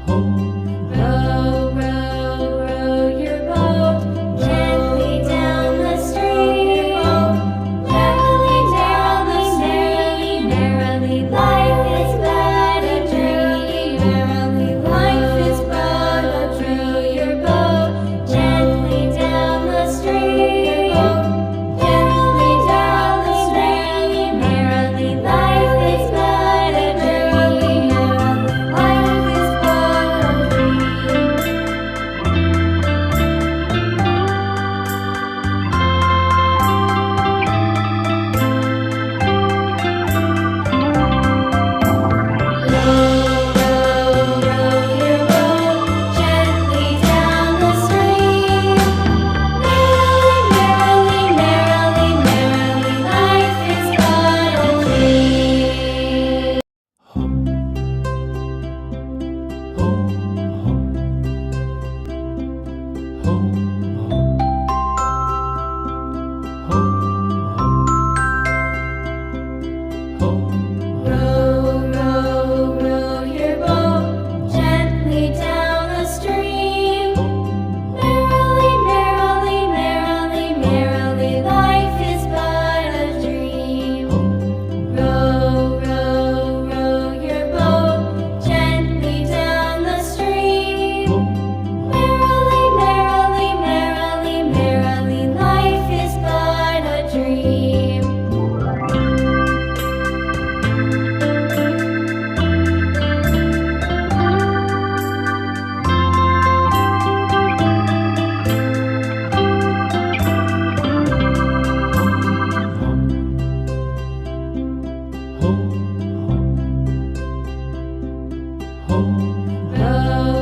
Row, row, row your boat gently down the stream. Merrily, merrily, merrily, merrily, life is but a dream. Merrily, life is but a dream. Row your boat gently down the stream. Gently down the stream. Merrily, life is but a dream. Merrily, life is but a dream. Row, row, row your boat gently down the stream. Merrily, merrily, merrily, merrily, life is but a dream. Row, row, row your boat gently down the stream. Merrily, merrily, merrily, merrily, life is but a dream. Row, row, row your boat gently down the stream. Merrily, merrily, merrily, merrily, life is but a dream. Row,